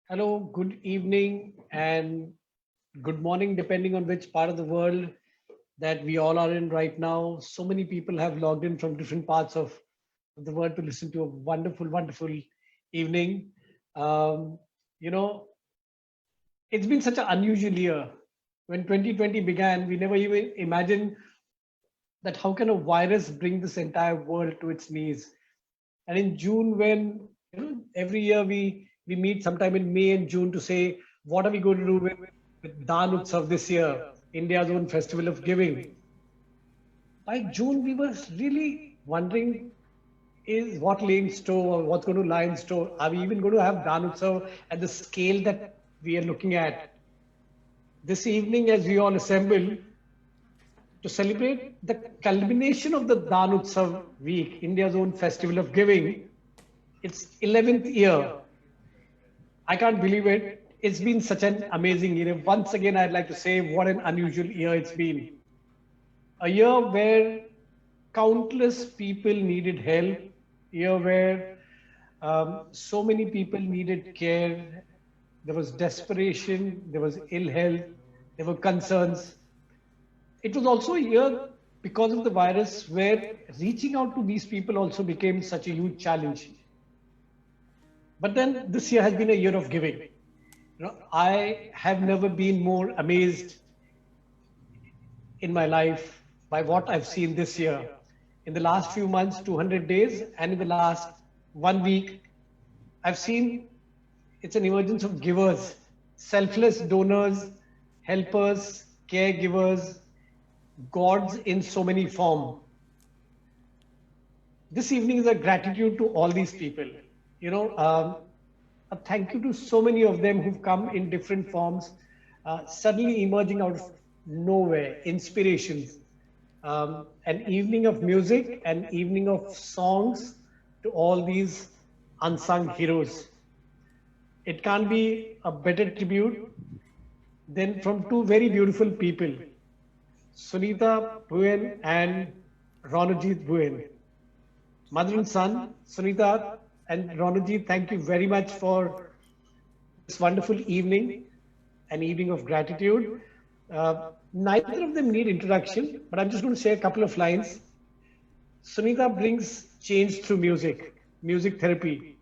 Hello, good evening, and good morning, depending on which part of the world that we all are in right now. So many people have logged in from different parts of the world to listen to a wonderful, wonderful evening. Um, you know, it's been such an unusual year. When 2020 began, we never even imagined that how can a virus bring this entire world to its knees. And in June, when every year we meet sometime in May and June to say what are we going to do with 𝗍𝗏𝗃 this year, India's own festival of giving. By June, we were really wondering is what lay in store or what's going to lie in store. Are we even going to have 𝗍𝗏𝗃 at the scale that we are looking at? This evening, as we all assemble to celebrate the culmination of the 𝗍𝗏𝗃 week, India's own festival of giving, its 11th year. I can't believe it. It's been such an amazing year. Once again, I'd like to say what an unusual year it's been. A year where countless people needed help, a year where so many people needed care. There was desperation, there was ill health, there were concerns. It was also a year because of the virus where reaching out to these people also became such a huge challenge. But then this year has been a year of giving. I have never been more amazed in my life by what I've seen this year. In the last few months, 200 days, and in the last 1 week, I've seen it's an emergence of givers, selfless donors, helpers, caregivers, gods in so many forms. This evening is a gratitude to all these people. A thank you to so many of them who've come in different forms, suddenly emerging out of nowhere, inspirations. An evening of music, an evening of songs to all these unsung heroes. It can't be a better tribute than from two very beautiful people, Sunita Bhuyan and Ronojit Bhuyan. Mother and son, Sunita and Ronojit, thank you very much for this wonderful evening, an evening of gratitude. Neither of them need introduction, but I'm just going to say a couple of lines. Sunita brings change through music, music therapy.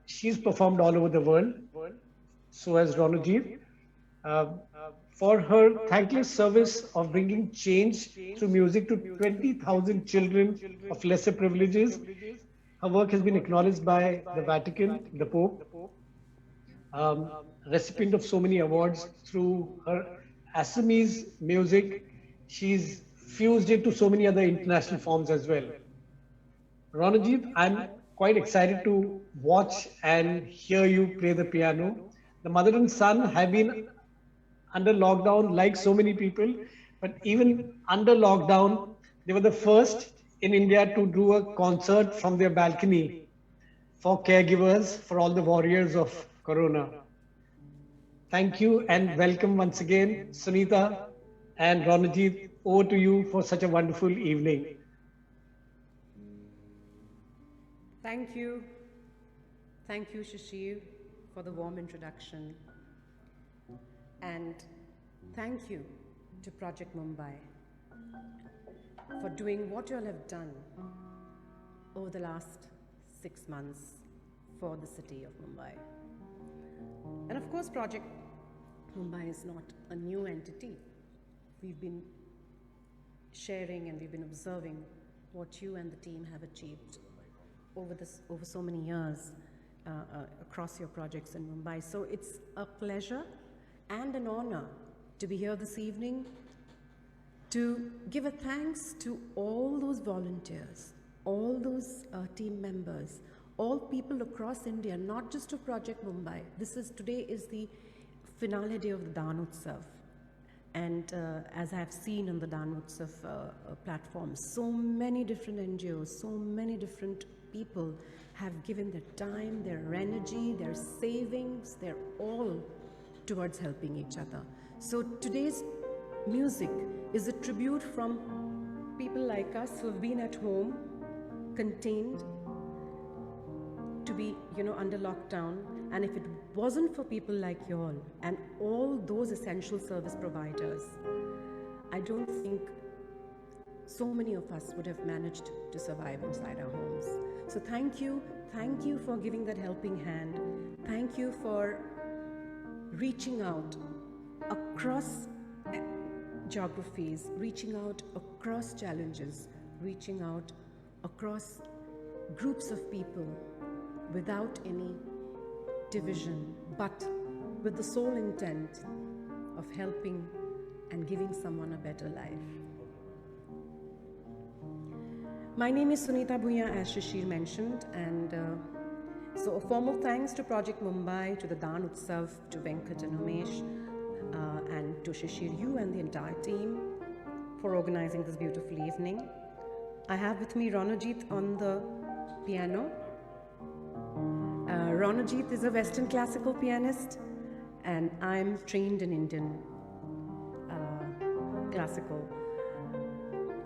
She's performed all over the world, so has Ronojit. For her thankless service of bringing change through music to 20,000 children of lesser privileges, her work has been acknowledged by the Vatican, the Pope, recipient of so many awards through her Assamese music. She's fused it to so many other international forms as well. Ronojit, I'm quite excited to watch and hear you play the piano. The mother and son have been under lockdown like so many people, but even under lockdown, they were the first in India to do a concert from their balcony for caregivers, for all the warriors of Corona. Thank you and welcome once again, Sunita and Ronojit. Over to you for such a wonderful evening. Thank you. Thank you, 𝗍𝗫, for the warm introduction. And thank you to Project Mumbai for doing what you all have done over the last 6 months for the city of Mumbai. And of course, Project Mumbai is not a new entity. We've been sharing and we've been observing what you and the team have achieved over so many years across your projects in Mumbai. So it's a pleasure and an honor to be here this evening to give a thanks to all those volunteers, all those team members, all people across India, not just to Project Mumbai. Today is the finale day of the 𝗍𝗏𝗃. And as I have seen on the 𝗍𝗏𝗃 platform, so many different NGOs, so many different people have given their time, their energy, their savings, their all towards helping each other. So today's music is a tribute from people like us who have been at home, contained, to be, under lockdown, and if it wasn't for people like you all and all those essential service providers, I don't think so many of us would have managed to survive inside our homes. So thank you for giving that helping hand. Thank you for reaching out across geographies, reaching out across challenges, reaching out across groups of people without any division, but with the sole intent of helping and giving someone a better life. My name is Sunita Bhuyan, as Shishir mentioned, and so a formal thanks to Project Mumbai, to the Daan Utsav, to Venkat and Umesh, and to Shishir, you and the entire team for organizing this beautiful evening. I have with me Ronojit on the piano. Ronojit is a Western classical pianist, and I'm trained in Indian classical.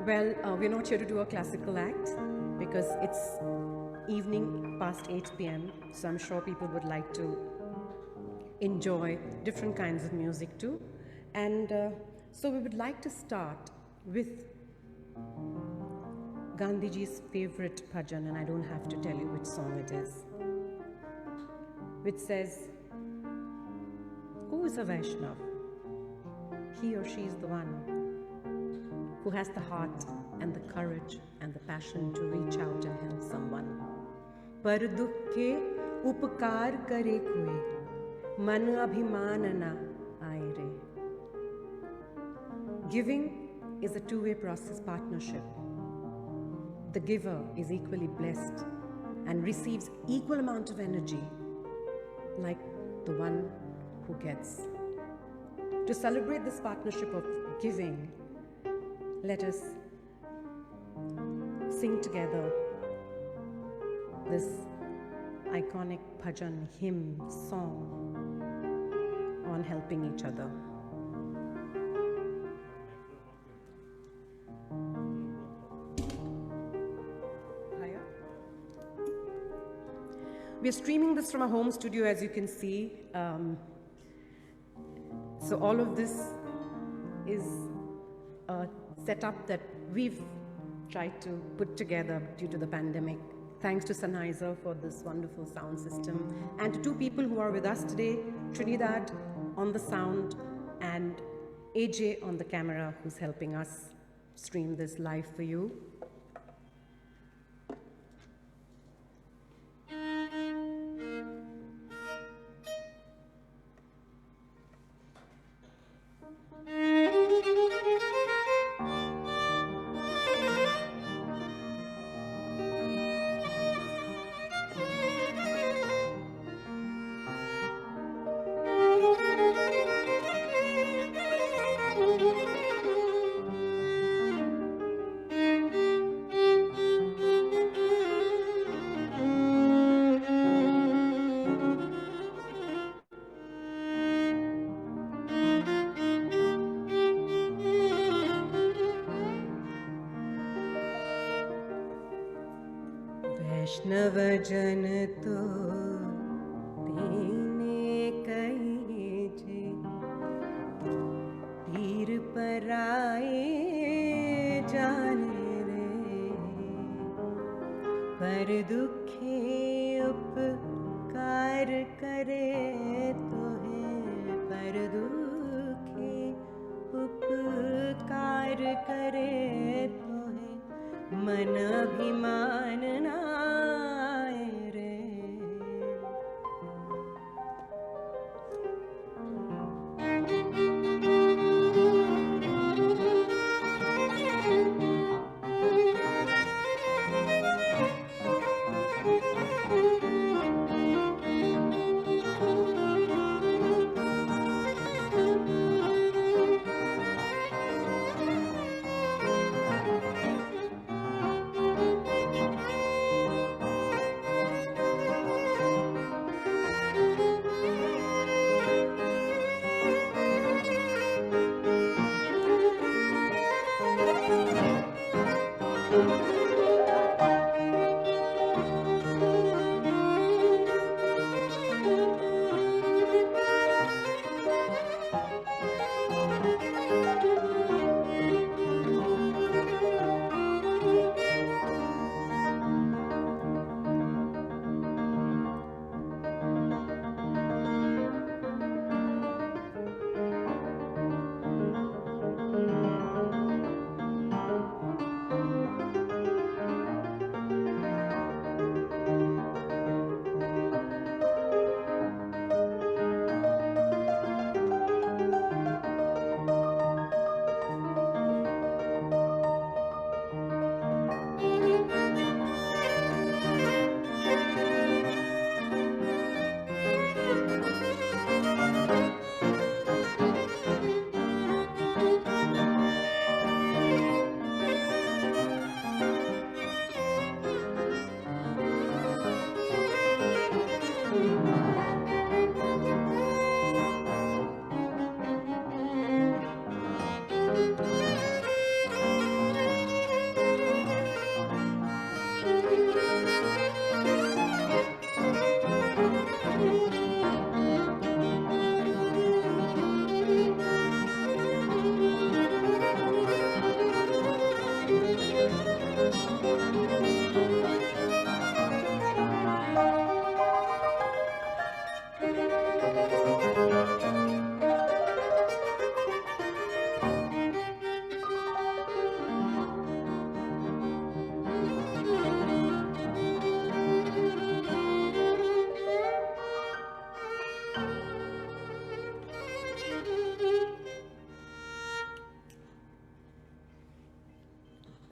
Well, we're not here to do a classical act because it's evening past 8 p.m. So I'm sure people would like to enjoy different kinds of music too. And so we would like to start with Gandhiji's favorite bhajan, and I don't have to tell you which song it is, which says, who is a Vaishnav? He or she is the one who has the heart and the courage and the passion to reach out and help someone. Par 𝗍𝗶𝗏𝗃𝗃 man abhiman na aaye re. Giving is a two-way process partnership. The giver is equally blessed and receives equal amount of energy like the one who gets. To celebrate this partnership of giving, let us sing together this iconic bhajan, hymn, song on helping each other. We are streaming this from our home studio, as you can see. So all of this is a setup that we've tried to put together due to the pandemic. Thanks to Sennheiser for this wonderful sound system, and to two people who are with us today, Trinidad on the sound and AJ on the camera, who's helping us stream this live for you. वैष्णव जन तो दीने कहीजे, पीर पराए जाने रे, पर दुखे उपकार करे तो है, पर दुखे उपकार करे तो है, मन अभिमान ना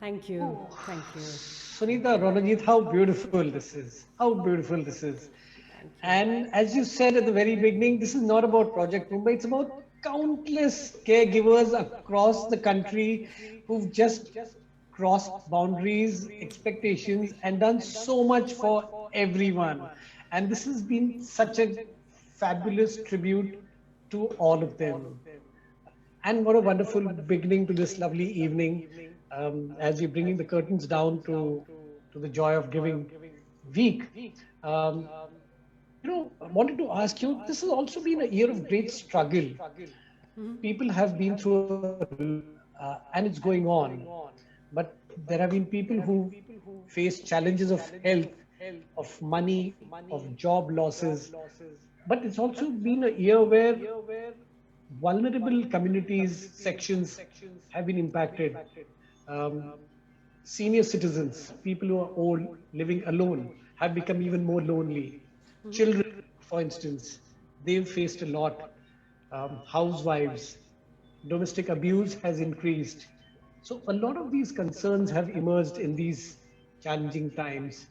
Thank you. Thank you. Sunita, Ronojit, how beautiful this is. How beautiful this is. And as you said at the very beginning, this is not about Project Mumbai. It's about countless caregivers across the country who've just crossed boundaries, expectations, and done so much for everyone. And this has been such a fabulous tribute to all of them. And what a wonderful beginning to this lovely evening, as we're bringing the curtains down to the joy of giving week. I wanted to ask you, this has also been a year of great struggle. People have been through, and it's going on. But there have been people who face challenges of health, of money, of job losses. But it's also been a year where vulnerable communities, sections have been impacted. Senior citizens, people who are old, living alone, have become even more lonely. Children, for instance, they've faced a lot. Housewives, domestic abuse has increased. So a lot of these concerns have emerged in these challenging times.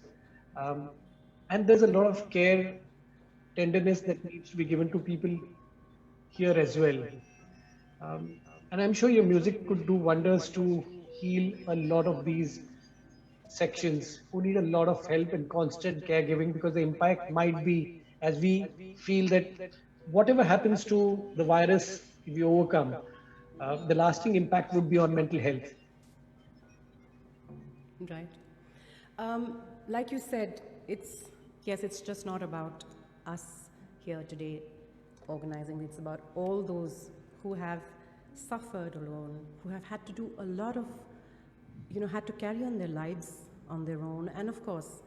And there's a lot of care, tenderness that needs to be given to people here as well. And I'm sure your music could do wonders to heal a lot of these sections who need a lot of help and constant caregiving, because the impact might be, as we feel that whatever happens to the virus, if we overcome, the lasting impact would be on mental health. Right. Like you said, it's just not about us here today organizing. It's about all those who have suffered alone, who have had to do a lot of, had to carry on their lives on their own. And of course,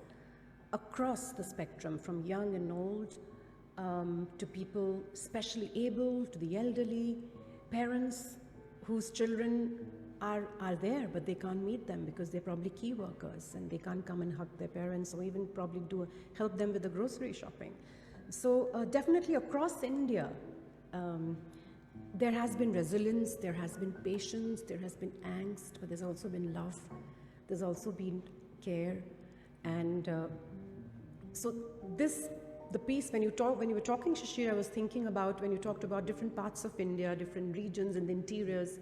across the spectrum, from young and old, to people especially able, to the elderly, parents whose children are there, but they can't meet them because they're probably key workers and they can't come and hug their parents, or even probably help them with the grocery shopping. So definitely across India, there has been resilience, there has been patience, there has been angst, but there's also been love, there's also been care. And so the piece, when you were talking, Shishir, I was thinking about when you talked about different parts of India, different regions in the interiors,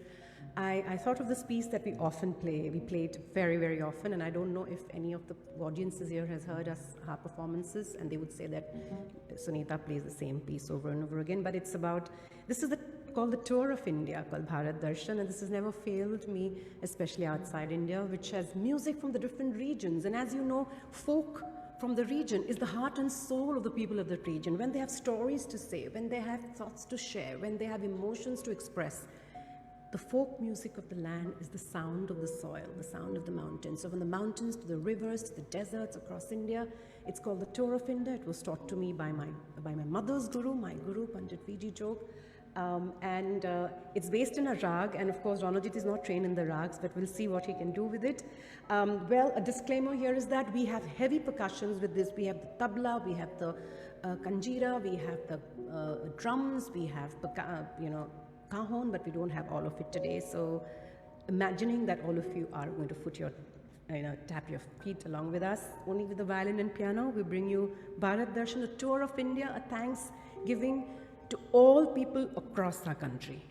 I thought of this piece that we often play. We play it very, very often, and I don't know if any of the audiences here has heard our performances, and they would say that Sunita plays the same piece over and over again, but it's about, this is called the tour of India, called Bharat Darshan, and this has never failed me, especially outside India, which has music from the different regions. And as you know, folk from the region is the heart and soul of the people of that region. When they have stories to say, when they have thoughts to share, when they have emotions to express, the folk music of the land is the sound of the soil, the sound of the mountains. So from the mountains to the rivers to the deserts across India, it's called the Tour of India. It was taught to me by my mother's guru, my guru, Pandit V.G. Jog. And it's based in a rag, and of course Ronojit is not trained in the rags, but we'll see what he can do with it. Well, a disclaimer here is that we have heavy percussions with this. We have the tabla, we have the kanjira, we have the drums, we have cajon, but we don't have all of it today. So imagining that all of you are going to tap your feet along with us, only with the violin and piano, we bring you Bharat Darshan, the tour of India, a thanksgiving to all people across our country.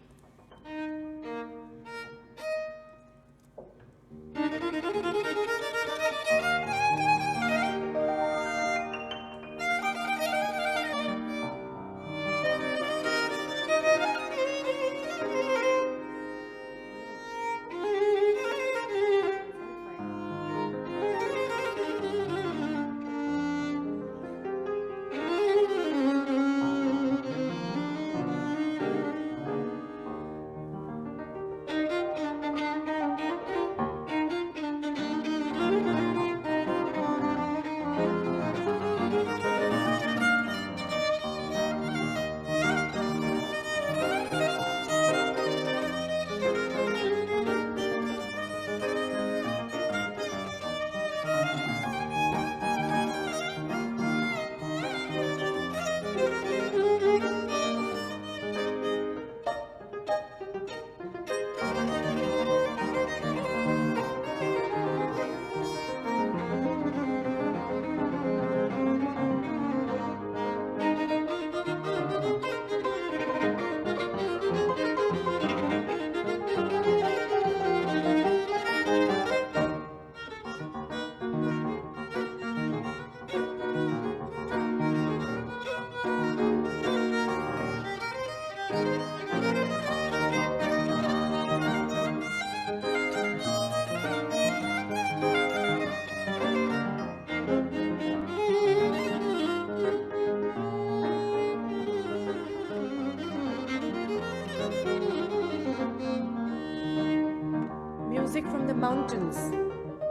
mountains,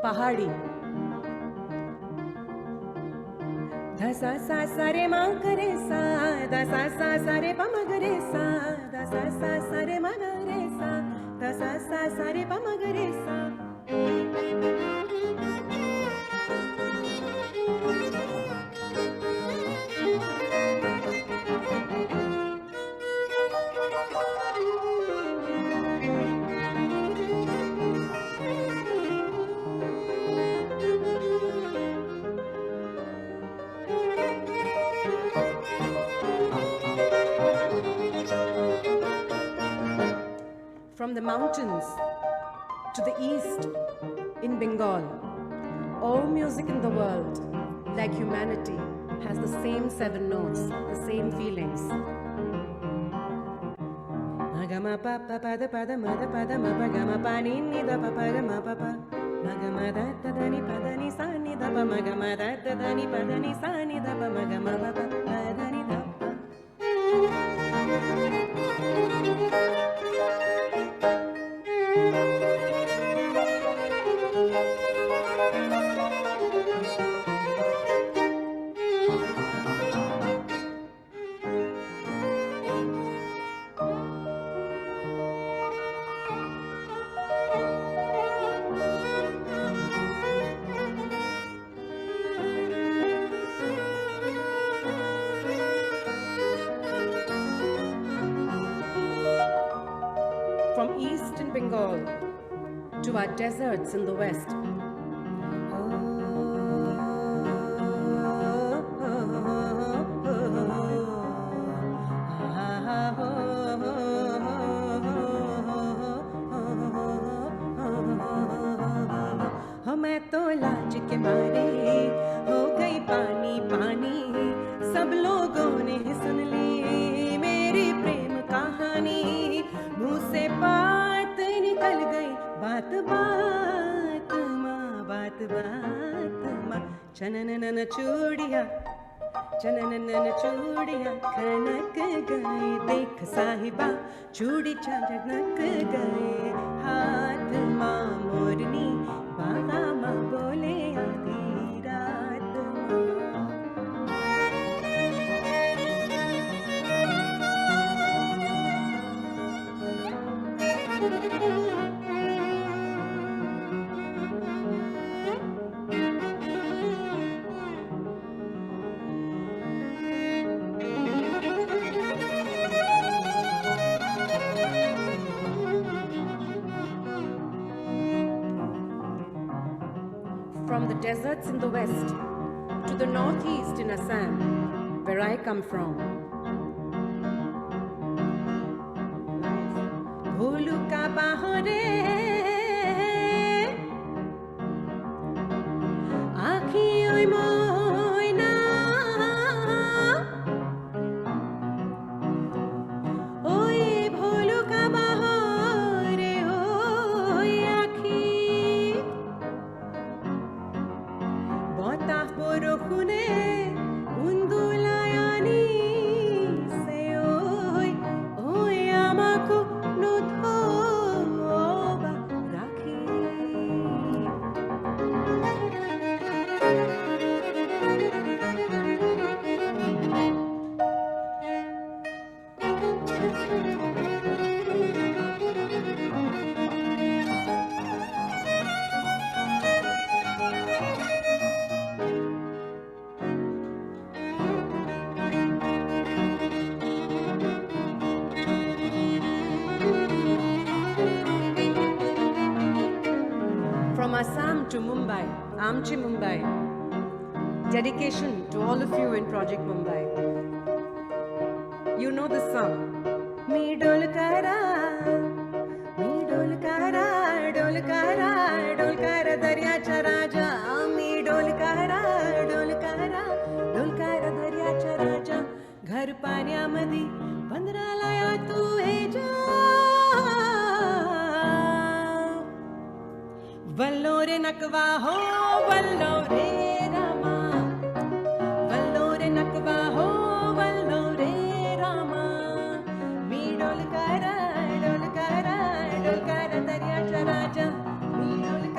pahadi. Dha sa sa sa re ma ga re sa, dha sa sa sa re pa ma ga re sa, dha sa sa sa re ma ga re sa, dha sa sa sa re pa ma ga re sa. From the mountains to the east in Bengal, all music in the world, like humanity, has the same 7 notes, the same feelings. Magama pa pa pa da pa da ma pa ga ma pa ni da pa da ma pa pa. Magama da da ni pa da ni sa ni da pa magama da da ni pa da ni sa ni da pa magama pa pa da ni da pa. From east in Bengal to our deserts in the west. मैं तो लाज के मारे हो गई पानी पानी, सब लोगों ने सुन ली मेरी प्रेम कहानी, मुंह से बात निकल गई बात बात माँ, बात बात माँ। चननन चूड़िया चननन चूड़िया खनक गए, देख साहिबा चूड़ी चनक गए, हाथ माँ मोरनी बाबा माँ बोले आधी रात माँ। From the deserts in the west to the northeast in Assam, where I come from. Bholu ka bahare aakhi oi moina, oi bholu ka bahare oi aakhi bata porokhune undulayani se oi oi amako no thoba rakhi. From Assam to Mumbai, 𝗍𝗵 Mumbai. Dedication to all of you in Project Mumbai. You know the song. Me dolkara, dolkara daryacha raja. Me dolkara, dolkara daryacha raja. Ghar पाण्यामधी पंधरालया तू हे जा. वल्लो रे नकवा हो वल्लो रे रामा, वल्लो रे नकवा हो वल्लो रे रामा. मी डोलकारा डोलकारा डोलकारा दर्याचा राजा, मी डोलकारा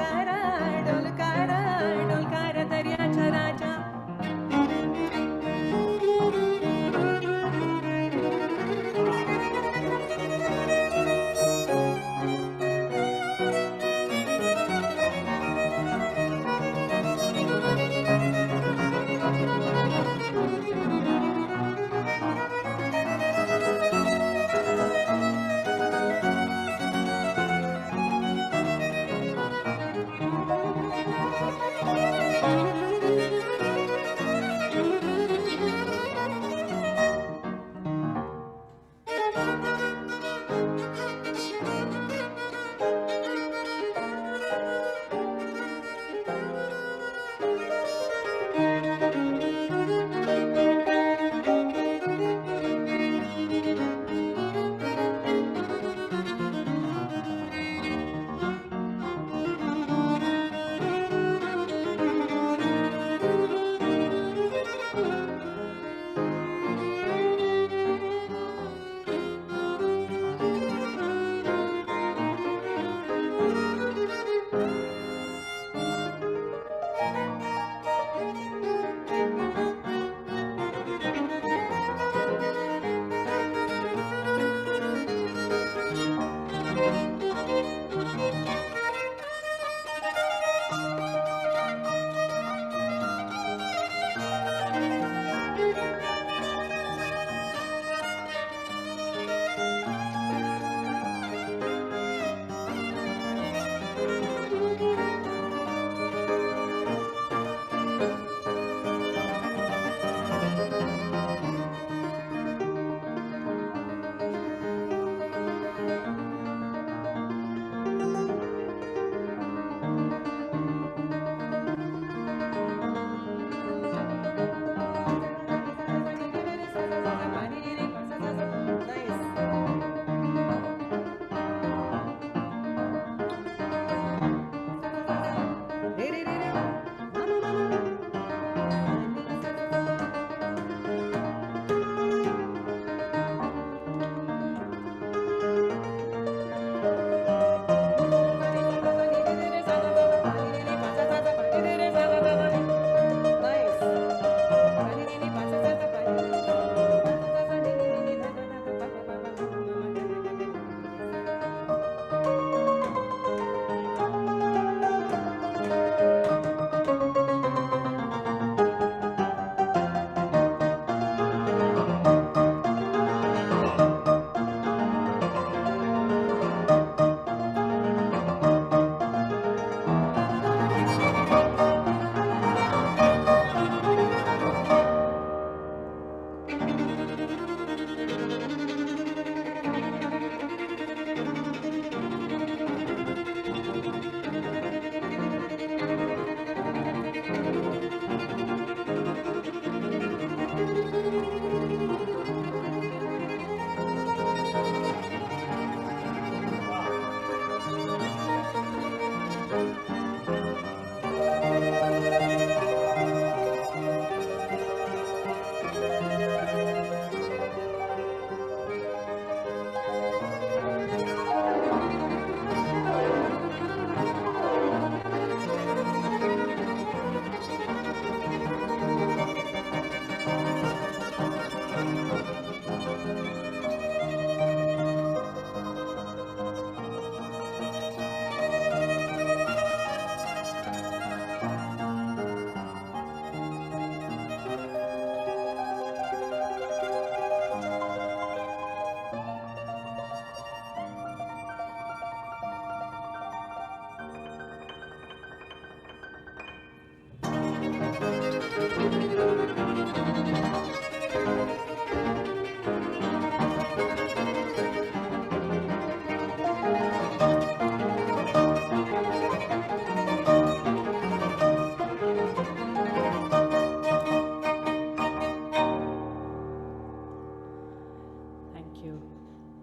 you.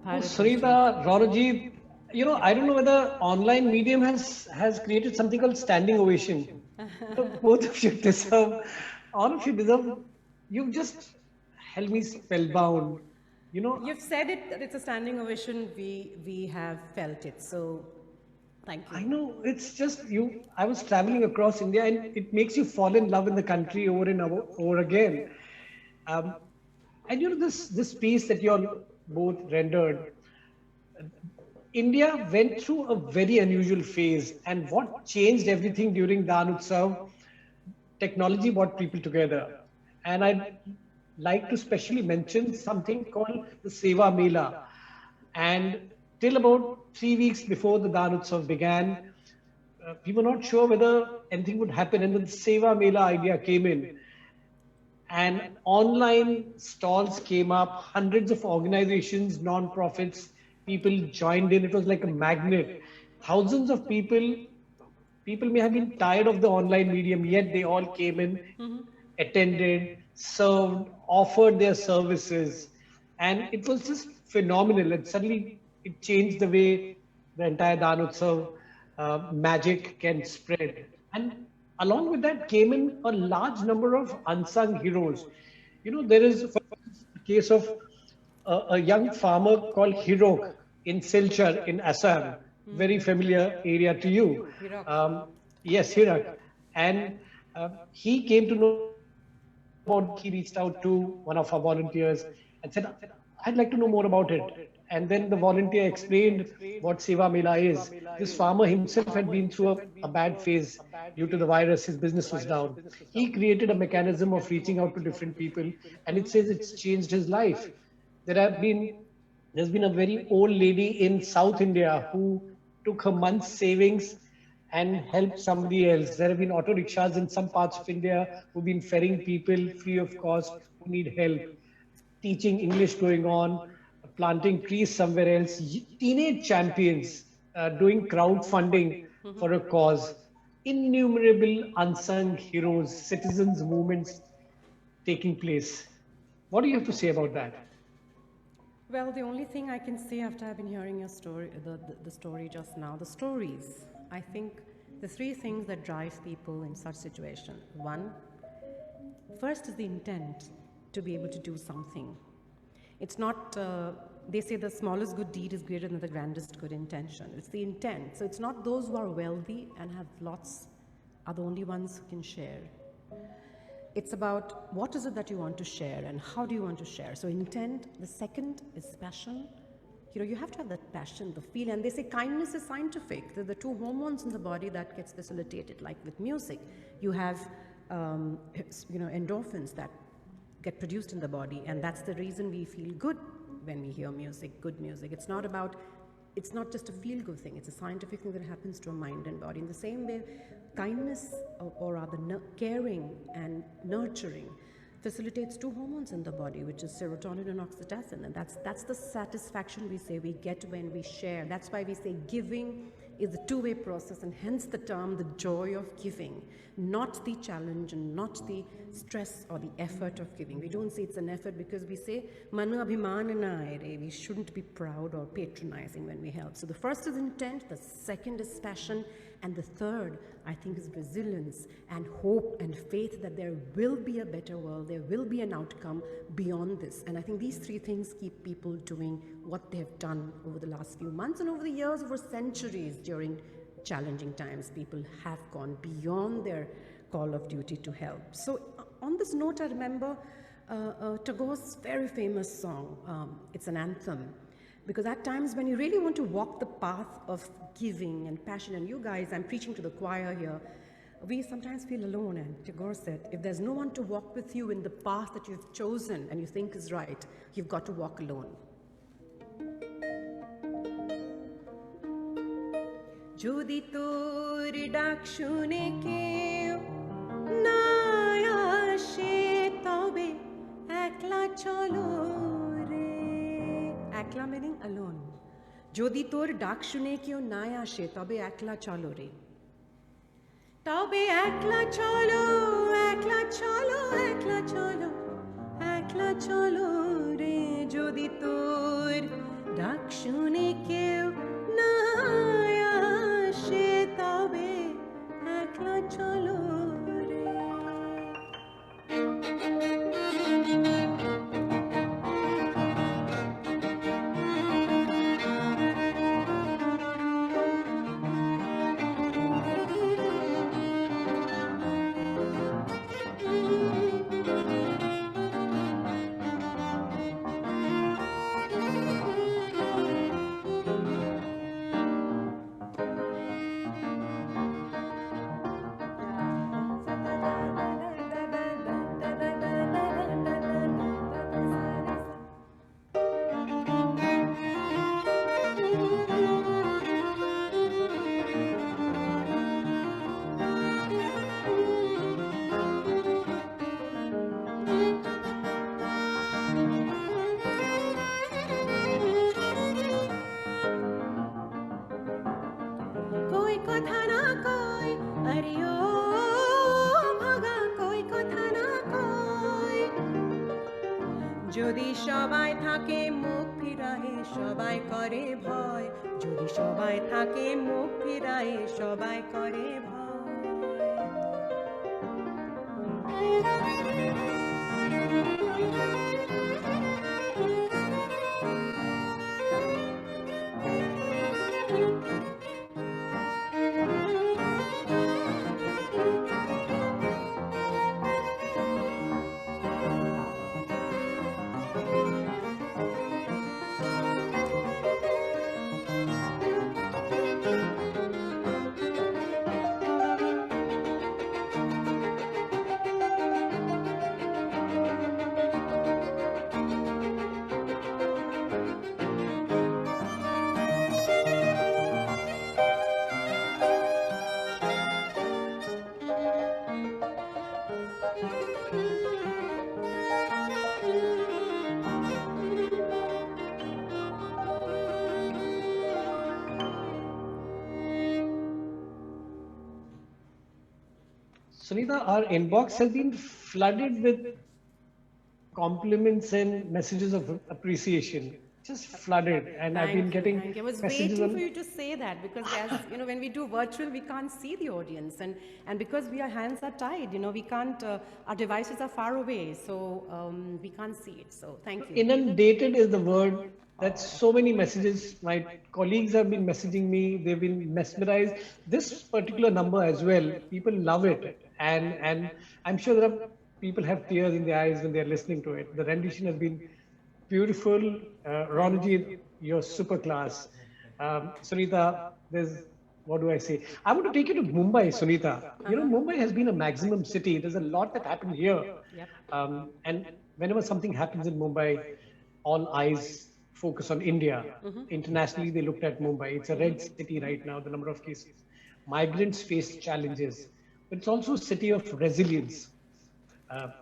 Oh, Sunita, Ronojit, I don't know whether online medium has created something called standing ovation. Both of you deserve, all of you deserve, you've just held me spellbound. You've said it that it's a standing ovation. We have felt it. So thank you. I know it's just you. I was traveling across India and it makes you fall in love in the country over and over again. Um, and this piece that you all both rendered, India went through a very unusual phase, and what changed everything during 𝗃𝗏, technology brought people together. And I'd like to specially mention something called the Seva Mela. And till about 3 weeks before the 𝗃𝗏 began, we were not sure whether anything would happen. And then the Seva Mela idea came in. And online stalls came up, hundreds of organizations, non-profits, people joined in. It was like a magnet. Thousands of people may have been tired of the online medium, yet they all came in, attended, served, offered their services. And it was just phenomenal. And suddenly it changed the way the entire 𝗃𝗏 magic can spread. And along with that came in a large number of unsung heroes. There is, for instance, the case of a young farmer called 𝗺𝗸𝗃 in 𝗺𝗪 in Assam, very familiar area to you. Yes, 𝗺𝗃. And he came to know about, he reached out to one of our volunteers and said, I'd like to know more about it. And then the volunteer explained what Seva Mela is. This farmer himself had been through a bad phase due to the virus. His business was down. He created a mechanism of reaching out to different people, and it says it's changed his life. There's been a very old lady in South India who took her month's savings and helped somebody else. There have been auto rickshaws in some parts of India who've been ferrying people free of cost who need help. Teaching English going on, planting trees somewhere else, teenage champions doing crowdfunding for a cause, innumerable unsung heroes, citizens' movements taking place. What do you have to say about that? Well, the only thing I can say after I've been hearing your story, the story just now, the stories, I think the three things that drive people in such situations. One, first is the intent to be able to do something. It's not, they say the smallest good deed is greater than the grandest good intention. It's the intent. So it's not those who are wealthy and have lots are the only ones who can share. It's about what is it that you want to share and how do you want to share. So intent. The second is passion. You have to have that passion, the feel. And they say kindness is scientific. There are the two hormones in the body that gets facilitated. Like with music, you have endorphins that get produced in the body, and that's the reason we feel good when we hear music, good music. It's not just a feel-good thing, it's a scientific thing that happens to our mind and body. In the same way, kindness, or rather caring and nurturing, facilitates two hormones in the body, which is serotonin and oxytocin, and that's the satisfaction we say we get when we share. That's why we say giving is a two-way process, and hence the term the joy of giving, not the challenge and not the stress or the effort of giving. We don't say it's an effort because we say manu abhiman na aire. We shouldn't be proud or patronizing when we help. So the first is intent, the second is passion, and the third, I think, is resilience and hope and faith that there will be a better world, there will be an outcome beyond this. And I think these three things keep people doing what they have done over the last few months and over the years, over centuries. During challenging times, people have gone beyond their call of duty to help. So on this note, I remember Tagore's very famous song. It's an anthem. Because at times when you really want to walk the path of giving and passion, and you guys, I'm preaching to the choir here, we sometimes feel alone. And Tagore said, if there's no one to walk with you in the path that you've chosen and you think is right, you've got to walk alone. Jodi tor dak shune keu na ashe tobe ekla cholo re. Ekla meaning alone. Jodi tor dak shune keu na ashe tobe ekla cholo re. Tobe ekla cholo, ekla cholo, ekla cholo, ekla cholo re. যদি তোর ডাক শুনে কেউ না আসে তবে একলা চলো রে। যদি সবাই থাকে মুখ ফিরায়ে সবাই করে ভয়, যদি সবাই থাকে মুখ ফিরায়ে সবাই করে ভয়। Sunita, our inbox has been flooded with compliments and messages of appreciation. Just flooded, and I've been getting I was messages waiting for you to say that, because as you know, when we do virtual, we can't see the audience, and because our hands are tied, you know, we can't. Our devices are far away, so we can't see it. So thank you. Inundated is the word. That's so many messages. My colleagues have been messaging me. They've been mesmerized. This particular number as well. People love it, and I'm sure there are people have tears in their eyes when they're listening to it. The rendition has been beautiful. Ronojit, you're super class. Sunita, what do I say? I want to take you to Mumbai, Sunita. You know, Mumbai has been a maximum city. There's a lot that happened here. Yep. And whenever something happens in Mumbai, all eyes focus on India. Internationally, they looked at Mumbai. It's a red city right now, the number of cases. Migrants face challenges, but it's also a city of resilience.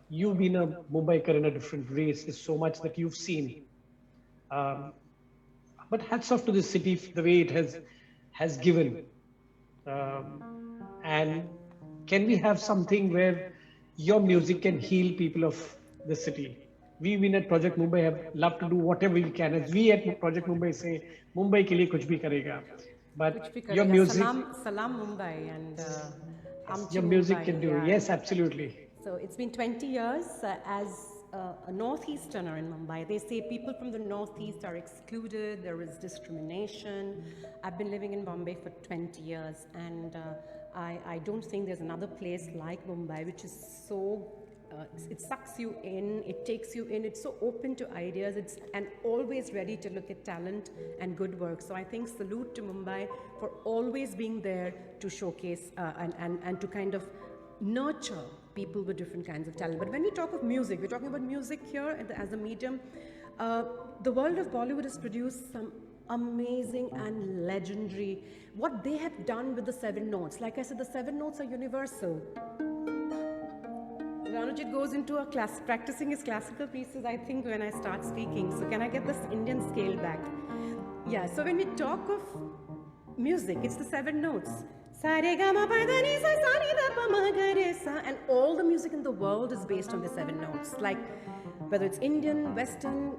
You've been a Mumbaiker in a different race. There's so much that you've seen. But hats off to this city, the way it has given. And can we have something where your music can heal people of the city? We at Project Mumbai have loved to do whatever we can. As we at Project Mumbai say, Mumbai ke liye kuch bhi karega. But your music, Salam Mumbai, and your music Mumbai, can do. yeah. Yes, absolutely. So it's been 20 years as a Northeasterner in Mumbai. They say people from the Northeast are excluded, there is discrimination. I've been living in Bombay for 20 years, and I don't think there's another place like Mumbai, which is so, it sucks you in, it takes you in, it's so open to ideas, and always ready to look at talent and good work. So I think salute to Mumbai for always being there to showcase and to kind of nurture people with different kinds of talent. But when we talk of music, we're talking about music here as a medium. The world of Bollywood has produced some amazing and legendary, what they have done with the 7 notes. Like I said, the 7 notes are universal. Ronojit goes into practicing his classical pieces, I think, when I start speaking. So can I get this Indian scale back? Yeah, so when we talk of music, it's the 7 notes. And all the music in the world is based on the 7 notes. Like, whether it's Indian, Western,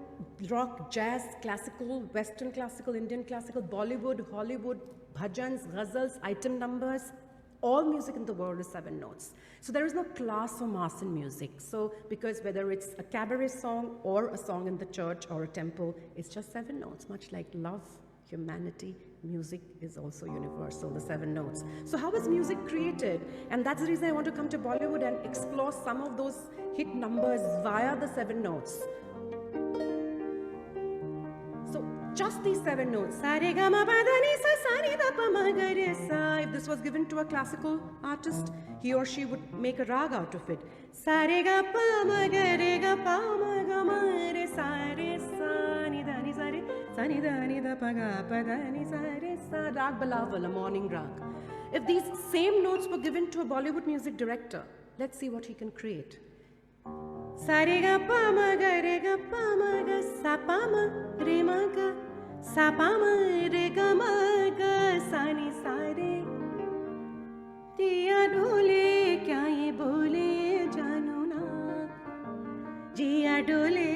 rock, jazz, classical, Western classical, Indian classical, Bollywood, Hollywood, bhajans, ghazals, item numbers, all music in the world is 7 notes. So there is no class or mass in music. So because whether it's a cabaret song or a song in the church or a temple, it's just 7 notes, much like love, humanity, music is also universal, the 7 notes. So how is music created? And that's the reason I want to come to Bollywood and explore some of those hit numbers via the 7 notes. So just these 7 notes. If this was given to a classical artist, he or she would make a rag out of it. 𝗵𝗶𝗏, a morning rag. If these same notes were given to a Bollywood music director, let's see what he can create. दिया डोले क्या ये बोले जानू ना जिया डोले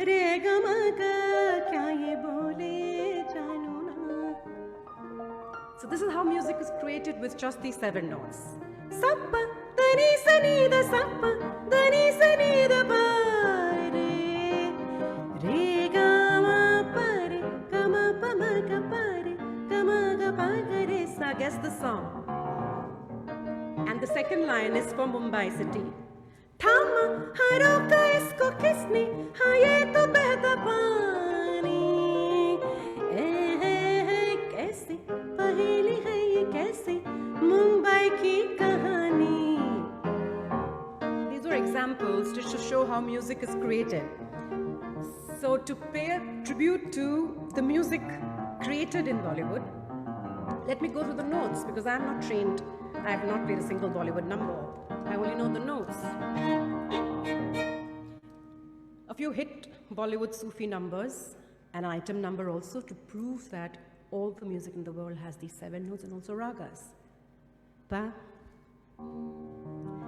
रे गमा का क्या ये बोले जानू ना. So this is how music is created with just these 7 notes. Sappa dani sani da sappa dani sani da pa re gama pa re gama pa ma ga pa re gama ga pa ga re sa. Guess the song. And the second line is for Mumbai city. Thama haroka isko kisne ha ye to behta pani kaise paheli hai ye kaise Mumbai ki kahani. These are examples to show how music is created. So to pay tribute to the music created in Bollywood, let me go through the notes because I am not trained. I have not played a single Bollywood number. I only know the notes. A few hit Bollywood Sufi numbers, an item number also to prove that all the music in the world has these 7 notes and also ragas. Pa,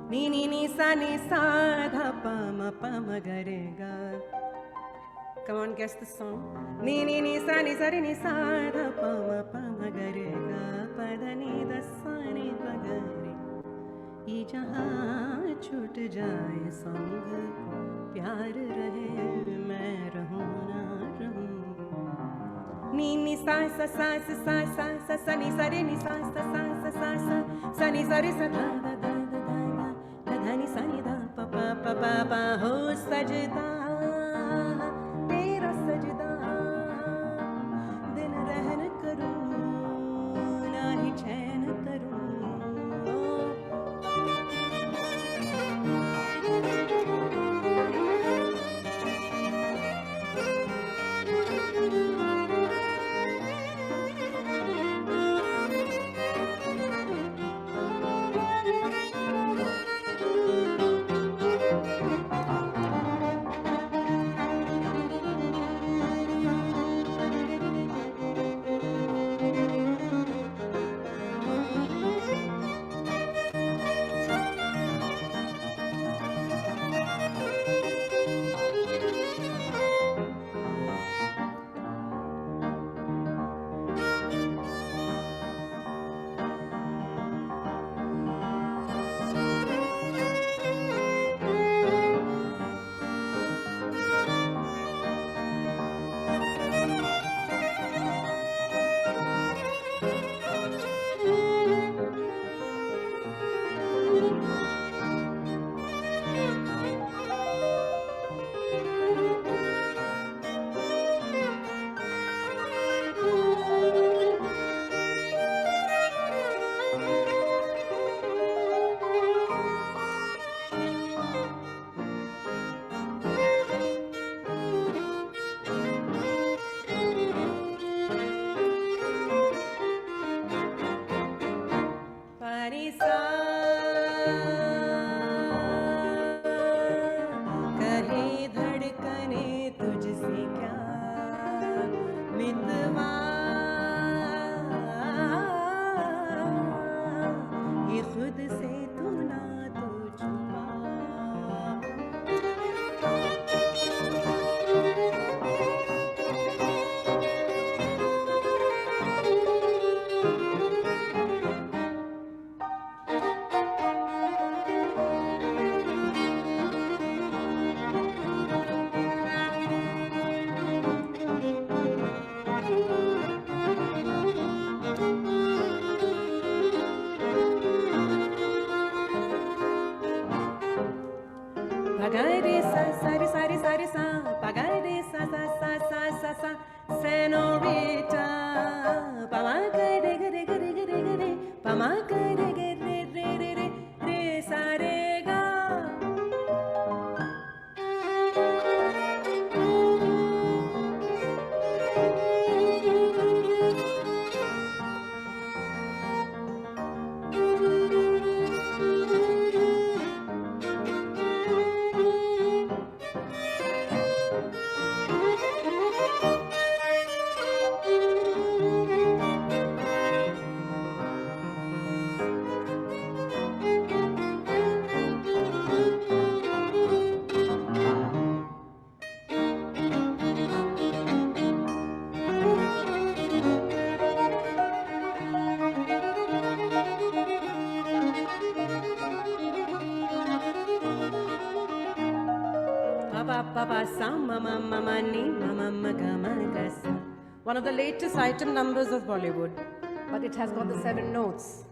ni ni ni sa dha pa ma ga re ga. Come on, guess the song. Ni ni ni sa re ni sa dha pa ma ga re ga pa dha ni da sa ni pa ga re. ये जहाँ छूट जाए संग प्यार रहे मैं रहूं ना रहूं. नी नी सा सा सा सा सा सा सा सा नी सा रे नी सा सा सा सा सा सा सा नी सा रे सा धा धा धा धा धा धा नी सा नी धा पा पा पा पा पा हो सजदा तेरा सजदा दिन रहन करूं ना ही चैन करूं. One of the latest item numbers of Bollywood, but it has got the 7 notes.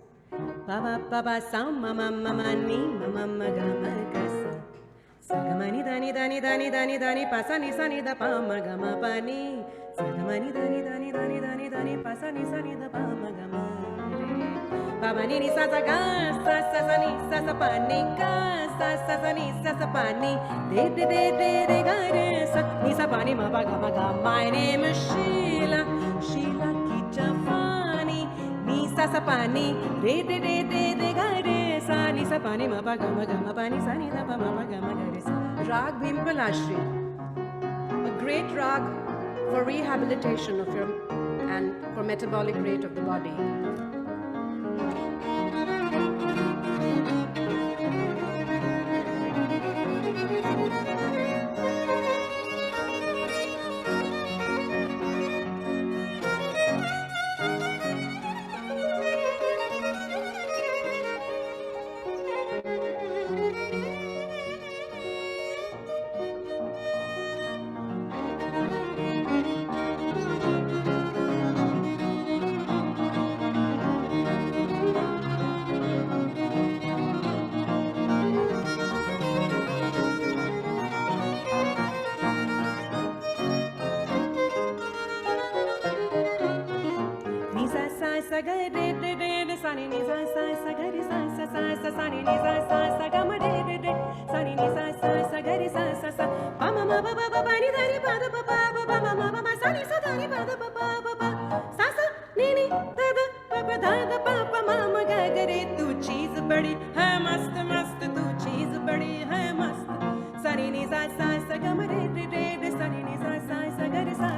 Baba baba sa mama mama ni mama magama gasa. Sagamani dani dani dani dani dani pasani sani da pa magama pani. Sagamani dani dani dani dani dani pasani sani da pa magama. Baba ni ni sa sa ga sa sa sa ni sa sa pa ni ga sa sa sa ni sa sa pa ni de de de de de ga re sa ni sa pa ni ma pa ga ma ga. My name is Sheila, Sheila ki Jafani. Ni sa sa pa ni de de de de de ga re sa ni sa pa ni ma pa ga ma pa ni sa ni da pa ma pa ga ma ga re sa. Rag 𝗵𝗶 a great rag for rehabilitation of your and for metabolic rate of the body. Sa ga re re re sa ni ni sa sa ga re sa ni ni sa ga ma re re re sa ni ni sa ga re sa pa ma ma ba ba ba ni da ni pa da ba ba ba ma ma ma sa ni sa da ni pa da ba ba ba sa ni ni da da pa pa da pa pa ma ma ga ga re tu cheez badi hai mast mast tu cheez badi hai mast sa ni ni sa ga ma re re re sa ni ni sa ga re sa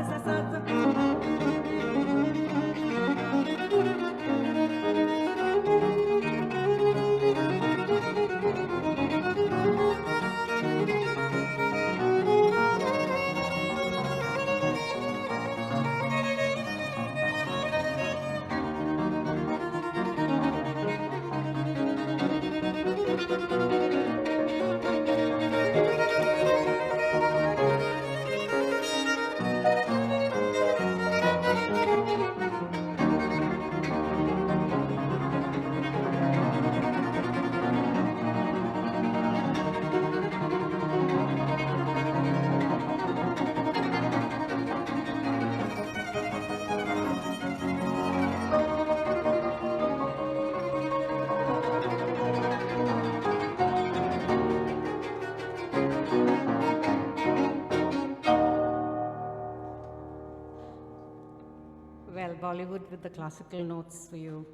Well, Bollywood with the classical notes for you.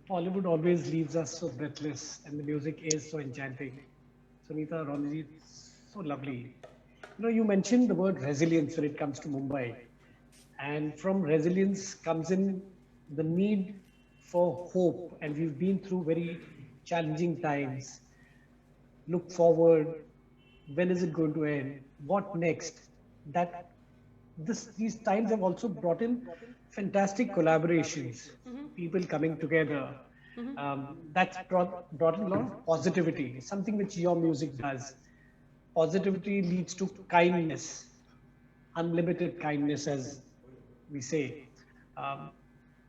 Bollywood always leaves us so breathless, and the music is so enchanting. Sunita, Ronojit, so lovely. You mentioned the word resilience when it comes to Mumbai. And from resilience comes in the need for hope. And we've been through very challenging times. Look forward. When is it going to end? What next? These times have also brought in fantastic collaborations, people coming together. That's brought in a lot of positivity, something which your music does. Positivity leads to kindness, unlimited kindness, as we say.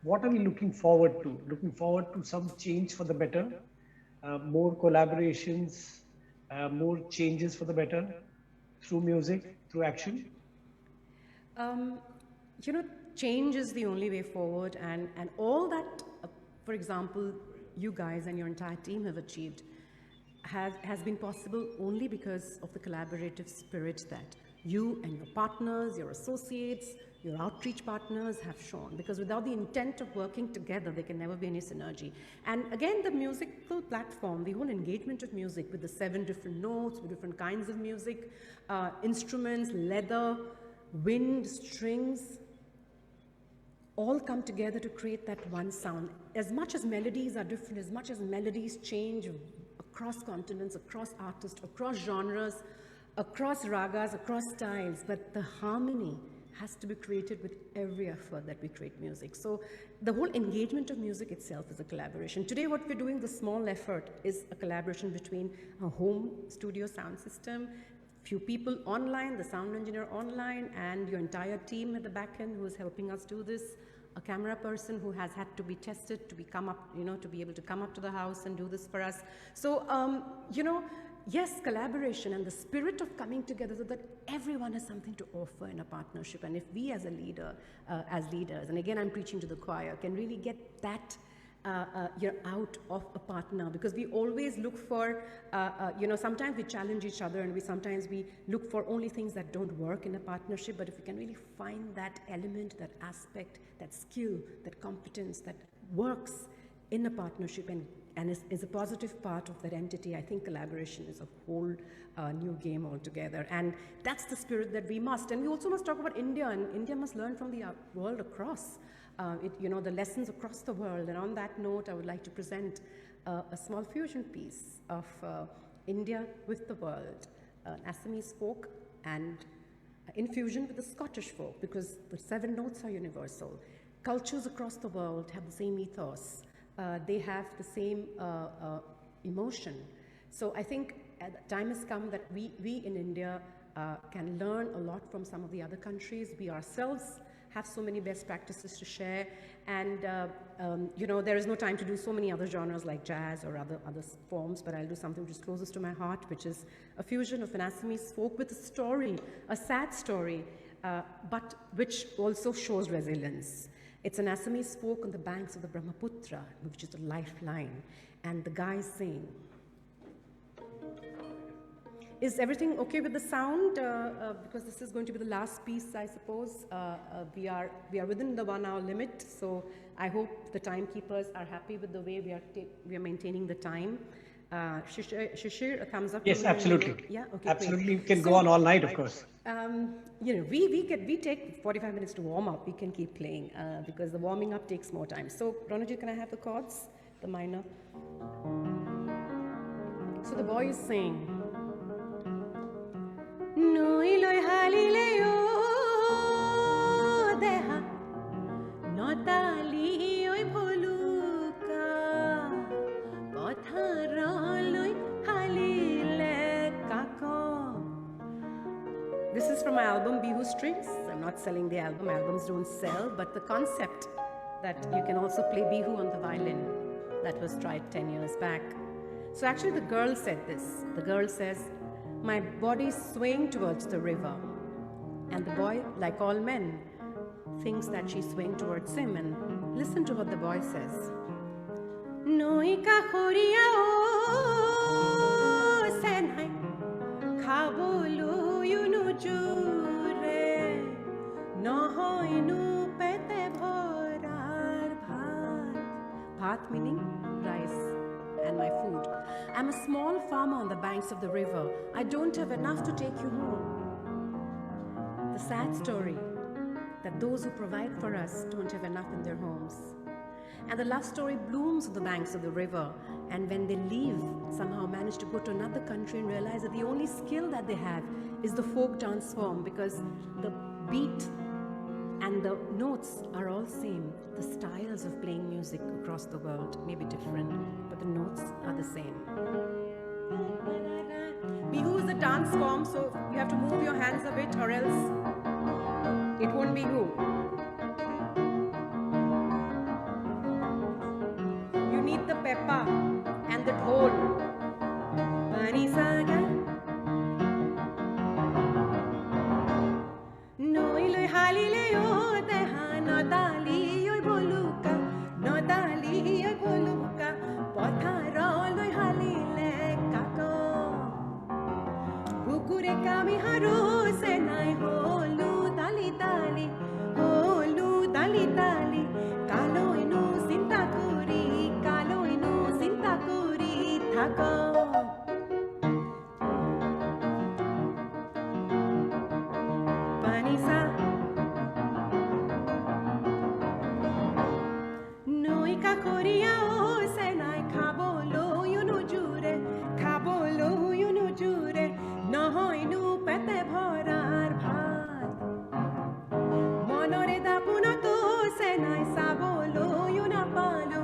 What are we looking forward to? Looking forward to some change for the better, more collaborations, more changes for the better through music, through action? Change is the only way forward, and all that, for example, you guys and your entire team have achieved has been possible only because of the collaborative spirit that you and your partners, your associates, your outreach partners have shown. Because without the intent of working together, there can never be any synergy. And again, the musical platform, the whole engagement of music with the 7 different notes, with different kinds of music, instruments, leather, wind, strings, all come together to create that one sound. As much as melodies are different, as much as melodies change across continents, across artists, across genres, across ragas, across styles, but the harmony has to be created with every effort that we create music. So the whole engagement of music itself is a collaboration. Today what we're doing, the small effort, is a collaboration between a home studio sound system, few people online, the sound engineer online, and your entire team at the back end who is helping us do this, a camera person who has had to be tested to be able to come up to the house and do this for us. So, yes, collaboration and the spirit of coming together so that everyone has something to offer in a partnership. And if we as a leader, as leaders, and again I'm preaching to the choir, can really get that out of a partner, because we always look for, sometimes we challenge each other and sometimes we look for only things that don't work in a partnership, but if we can really find that element, that aspect, that skill, that competence that works in a partnership and is a positive part of that entity, I think collaboration is a whole new game altogether. And that's the spirit that we must. And we also must talk about India, and India must learn from the world across. The lessons across the world. And on that note, I would like to present a small fusion piece of India with the world, an Assamese folk, and in fusion with the Scottish folk, because the 7 notes are universal. Cultures across the world have the same ethos. They have the same emotion. So I think the time has come that we in India can learn a lot from some of the other countries. We ourselves have so many best practices to share, and there is no time to do so many other genres like jazz or other forms, but I'll do something which is closest to my heart, which is a fusion of an Assamese folk with a story, a sad story, but which also shows resilience. It's an Assamese folk on the banks of the Brahmaputra, which is a lifeline, and the guys sing. Is everything okay with the sound? Because this is going to be the last piece, I suppose. We are within the 1 hour limit, so I hope the timekeepers are happy with the way we are maintaining the time. Shishir, a thumbs up. Yes, absolutely. Yeah, okay. Absolutely, we can go on all night, of course. We take 45 minutes to warm up. We can keep playing because the warming up takes more time. So, Ronojit, can I have the chords, the minor? So the boy is saying. Nayi loi halile yo deha notali oi bholuka pathara loi halile kako. This is from my album 𝗵𝗐 Strings. I'm not selling the album. Albums don't sell, but the concept that you can also play 𝗵𝗐 on the violin, that was tried 10 years back. So actually the girl said this. The girl says, my body swaying towards the river. And the boy, like all men, thinks that she's swaying towards him. And listen to what the boy says. Nayi kakhoria o senhai khabolu yunu jure nohoinu pete bhorar bhat. Bhat meaning rice. And my food. I'm a small farmer on the banks of the river. I don't have enough to take you home. The sad story that those who provide for us don't have enough in their homes. And the love story blooms on the banks of the river, and when they leave, somehow manage to go to another country and realize that the only skill that they have is the folk dance form, because the beat and the notes are all same. The styles of playing music across the world may be different, but the notes are the same. 𝗵𝗐 is a dance form, so you have to move your hands a bit or else it won't be 𝗵𝗐. You need the 𝗵𝗏 and the ढोल. Nayi loi halile yo deha notali oi bholuka notali oi bholuka pathara loi halile kako bukure kami haru senai holu dali dali kaloinu sinta kuri thako. Nayi kakhoria o senai khabolu yunu jure nohoinu pete bhorar bhat. Monore dapuna to senai sabolu yuna palu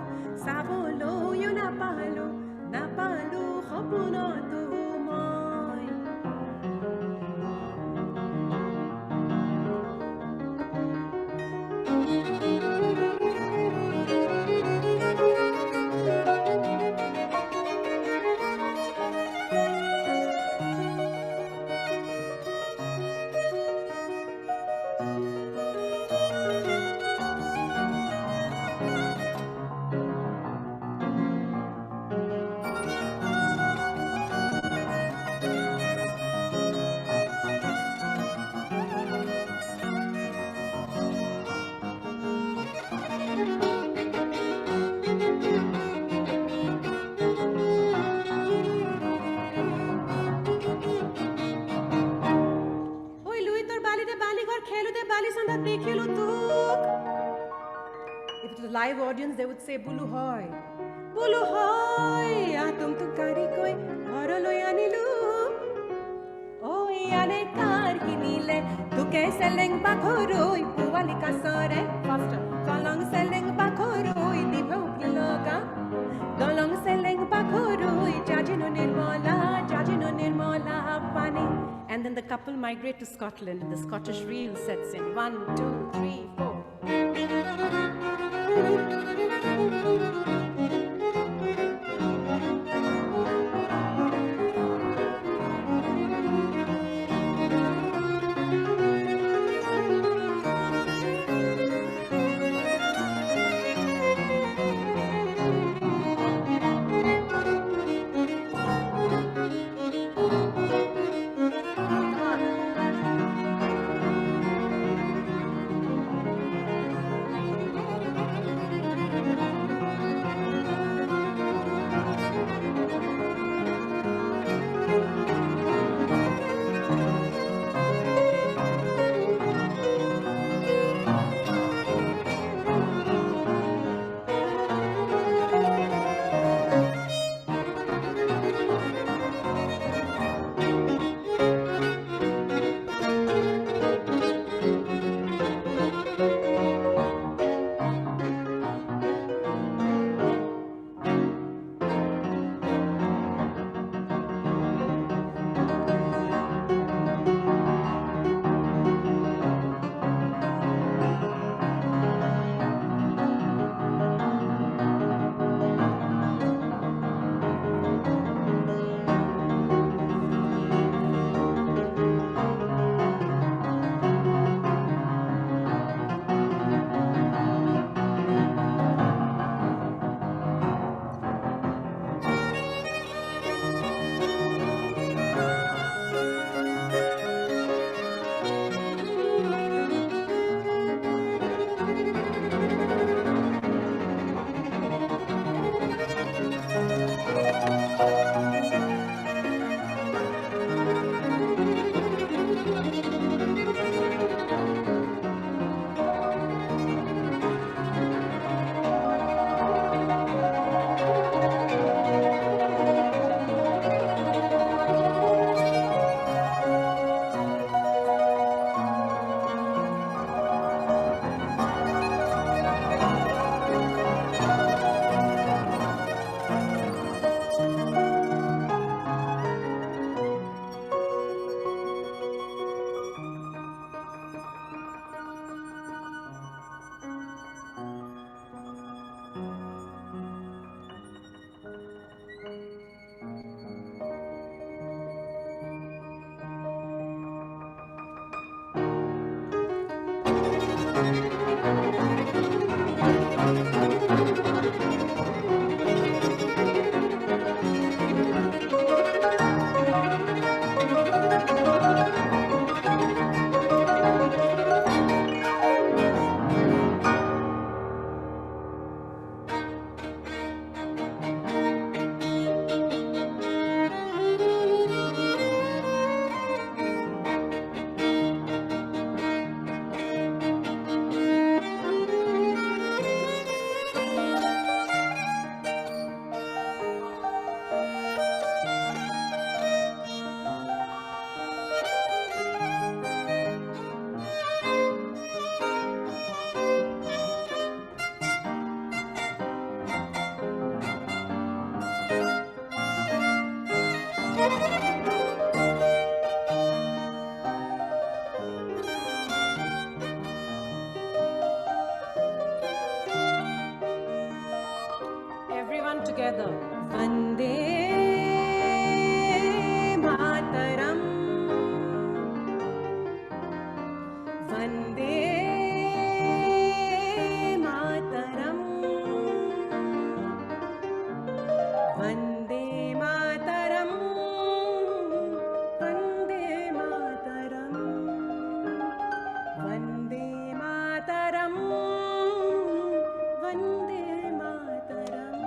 napalu khapuna tu moi. baligor khelu de bali sanda dekhelu tuk. If it was a live audience, they would say bulu hoy. Bulu hoy, tum tu kari koi gharo loi anilu. Oi ane kar kinile tu ke selling bakhoroi puwali ka sore faster. Kalong selling bakhoroi dibho kiloga. Dolong selling bakhoroi jajino nirmala pani. And then the couple migrate to Scotland and the Scottish reel sets in. 1, 2, 3, 4. together. Vande Mataram. Vande Mataram. Vande Mataram. Vande Mataram. Vande Mataram. Vande Mataram.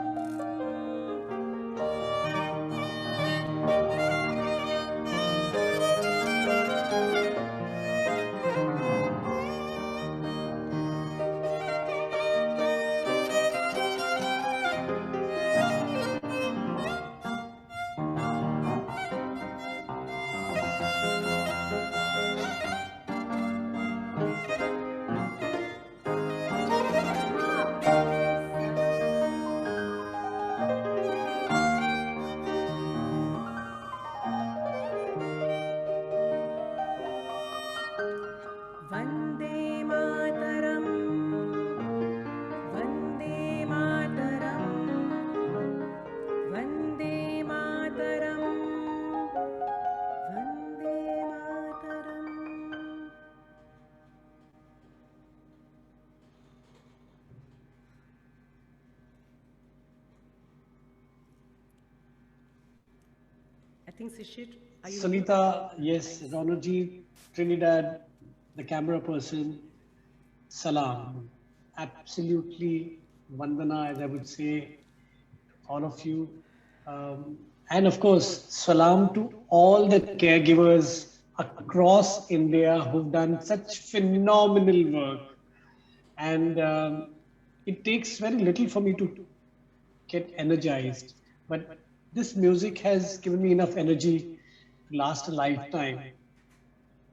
Vande Mataram Vande Mataram Vande Mataram Vande Mataram. I think Shishir, are you Sunita, yes, Ronojit, Trinidad, the camera person, salam. Absolutely vandana, as I would say, all of you. And of course, salam to all the caregivers across India who've done such phenomenal work. And it takes very little for me to get energized. But this music has given me enough energy to last a lifetime.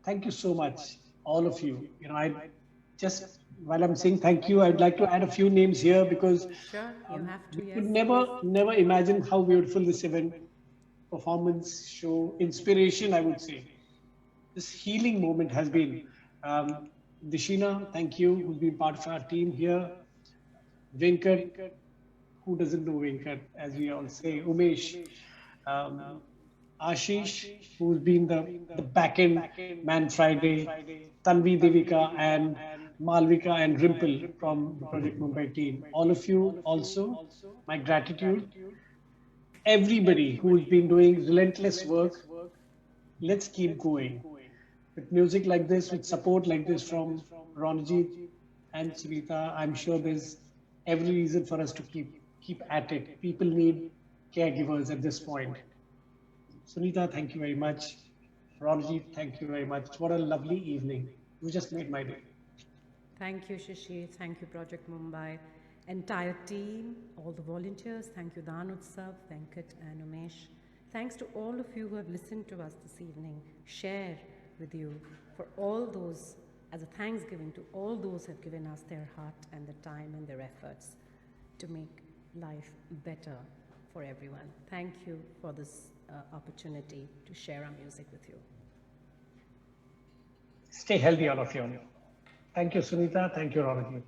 Thank you so much, all of you. You know, I just, while I'm saying thank you, I'd like to add a few names here because sure? You have to, you yes. could never imagine how beautiful this event, performance, show, inspiration, I would say. This healing moment has been. Dishina, thank you, who's been part of our team here. Venkat, who doesn't know Venkat, as we all say, Umesh, Ashish, who's been the back-end man Friday, Tanvi Devika and Malvika and Rimple from the Project Mumbai team. All of you also, my gratitude. Everybody who's been doing relentless work, let's keep going. With music like this, with support like this from Ronojit and Sunita, I'm sure there's every reason for us to keep at it. People need caregivers at this point. Sunita, thank you very much. Ronojit, thank you very much. What a lovely evening. You just made my day. Thank you, Shishir. Thank you, Project Mumbai. Entire team, all the volunteers. Thank you, 𝗍𝗏𝗏, Venkat and Umesh. Thanks to all of you who have listened to us this evening. Share with you for all those, as a thanksgiving to all those who have given us their heart and their time and their efforts to make life better for everyone. Thank you for this opportunity to share our music with you. Stay healthy, all of you. Thank you, Sunita. Thank you, Ronojit.